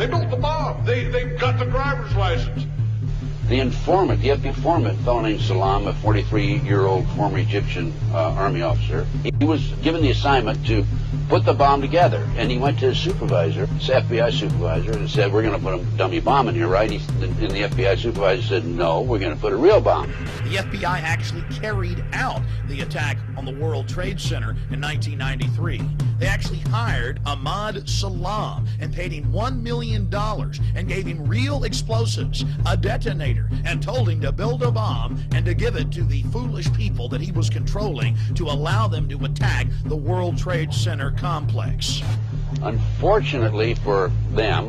They built the bomb. They got the driver's license. The informant, the FBI informant, a fellow named Salam, a 43-year-old former Egyptian army officer, he was given the assignment to put the bomb together. And he went to his supervisor, his FBI supervisor, and said, we're going to put a dummy bomb in here, right? And the FBI supervisor said, no, we're going to put a real bomb. The FBI actually carried out the attack on the World Trade Center in 1993. They actually hired Ahmad Salam and paid him $1 million and gave him real explosives, a detonator, and told him to build a bomb and to give it to the foolish people that he was controlling to allow them to attack the World Trade Center complex. Unfortunately for them,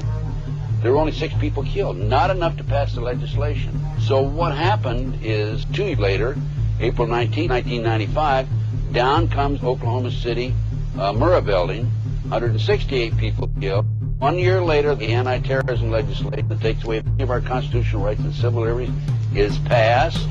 there were only 6 people killed, not enough to pass the legislation. So what happened is 2 years later, April 19, 1995, down comes Oklahoma City Murrah building, 168 people killed. 1 year later, the anti-terrorism legislation that takes away many of our constitutional rights and civil liberties is passed.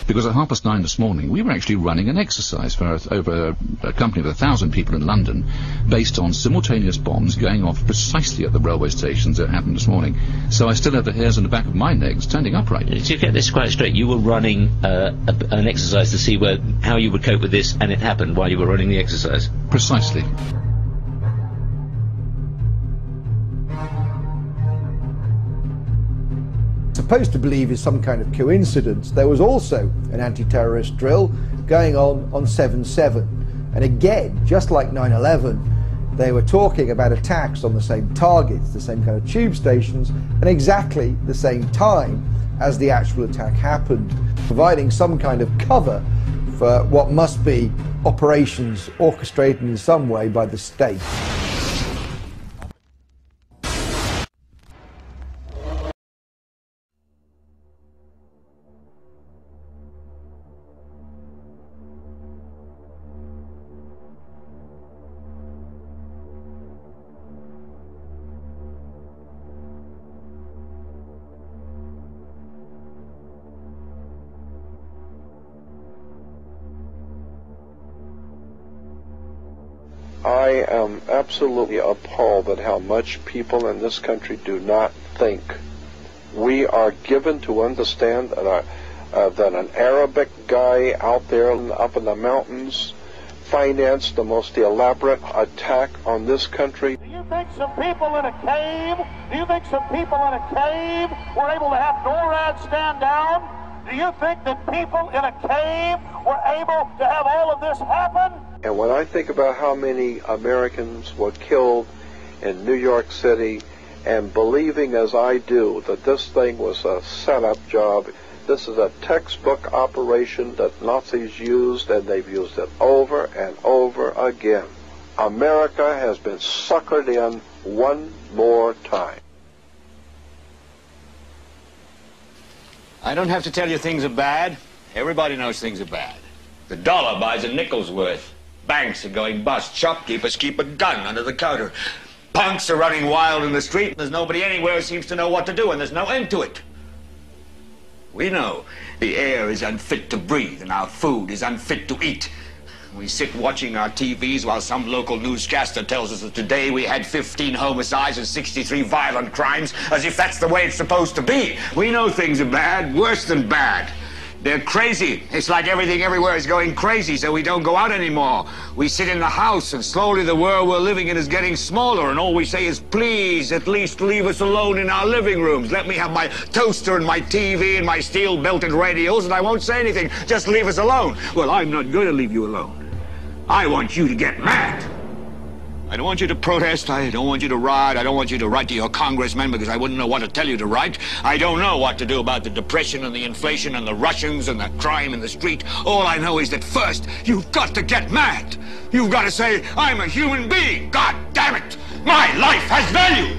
Because at 9:30 this morning, we were actually running an exercise for over a company of 1,000 people in London, based on simultaneous bombs going off precisely at the railway stations that happened this morning. So I still have the hairs on the back of my neck standing upright. To get this quite straight, you were running an exercise to see how you would cope with this, and it happened while you were running the exercise? Precisely. Supposed to believe is some kind of coincidence, there was also an anti-terrorist drill going on 7/7. And again, just like 9/11, they were talking about attacks on the same targets, the same kind of tube stations, and exactly the same time as the actual attack happened, providing some kind of cover for what must be operations orchestrated in some way by the state. I am absolutely appalled at how much people in this country do not think. We are given to understand that an Arabic guy out there up in the mountains financed the most elaborate attack on this country. Do you think some people in a cave, were able to have NORAD stand down? Do you think that people in a cave were able to have all of this happen? And when I think about how many Americans were killed in New York City, and believing as I do that this thing was a setup job, this is a textbook operation that Nazis used, and they've used it over and over again. America has been suckered in one more time. I don't have to tell you things are bad. Everybody knows things are bad. The dollar buys a nickel's worth. Banks are going bust. Shopkeepers keep a gun under the counter. Punks are running wild in the street. There's nobody anywhere who seems to know what to do, and there's no end to it. We know the air is unfit to breathe, and our food is unfit to eat. We sit watching our TVs while some local newscaster tells us that today we had 15 homicides and 63 violent crimes, as if that's the way it's supposed to be. We know things are bad, worse than bad. They're crazy. It's like everything everywhere is going crazy, so we don't go out anymore. We sit in the house, and slowly the world we're living in is getting smaller, and all we say is, please, at least leave us alone in our living rooms. Let me have my toaster and my TV and my steel-belted radios, and I won't say anything. Just leave us alone. Well, I'm not going to leave you alone. I want you to get mad. I don't want you to protest. I don't want you to riot. I don't want you to write to your congressman, because I wouldn't know what to tell you to write. I don't know what to do about the depression and the inflation and the Russians and the crime in the street. All I know is that first, you've got to get mad. You've got to say, I'm a human being. God damn it. My life has value.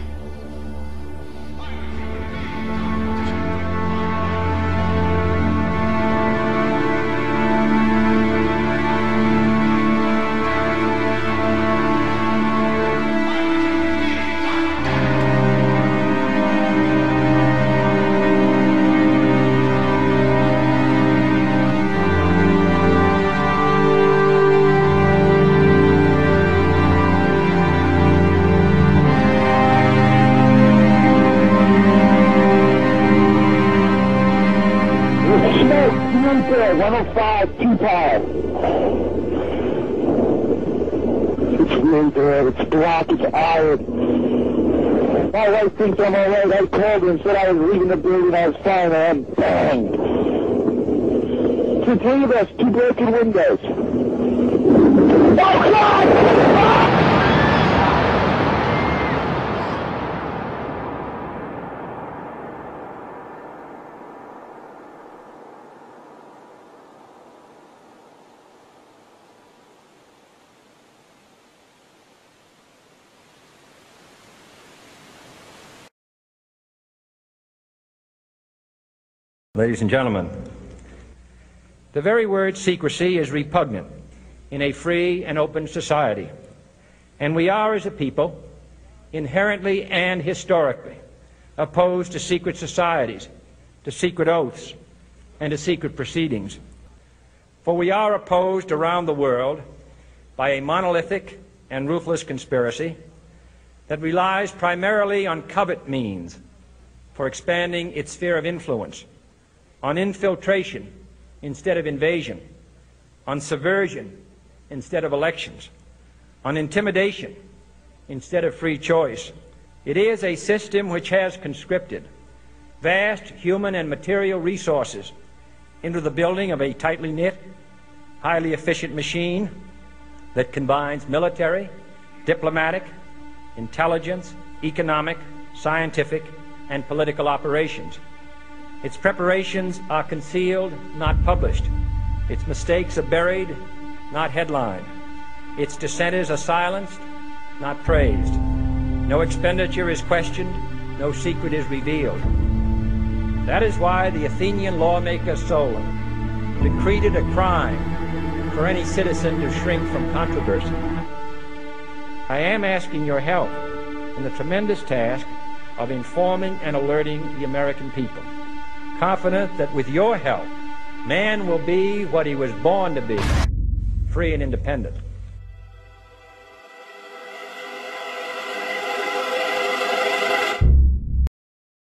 It's black, it's iron. My wife thinks I'm all right. I called her and said I was leaving the building. I was fine, and bang. The three of us, 2 broken windows. Oh, God! Ladies and gentlemen, the very word secrecy is repugnant in a free and open society, and we are, as a people, inherently and historically opposed to secret societies, to secret oaths, and to secret proceedings. For we are opposed around the world by a monolithic and ruthless conspiracy that relies primarily on covert means for expanding its sphere of influence, on infiltration instead of invasion, on subversion instead of elections, on intimidation instead of free choice. It is a system which has conscripted vast human and material resources into the building of a tightly knit, highly efficient machine that combines military, diplomatic, intelligence, economic, scientific, and political operations. Its preparations are concealed, not published. Its mistakes are buried, not headlined. Its dissenters are silenced, not praised. No expenditure is questioned, no secret is revealed. That is why the Athenian lawmaker Solon decreed it a crime for any citizen to shrink from controversy. I am asking your help in the tremendous task of informing and alerting the American people, confident that with your help, man will be what he was born to be, free and independent.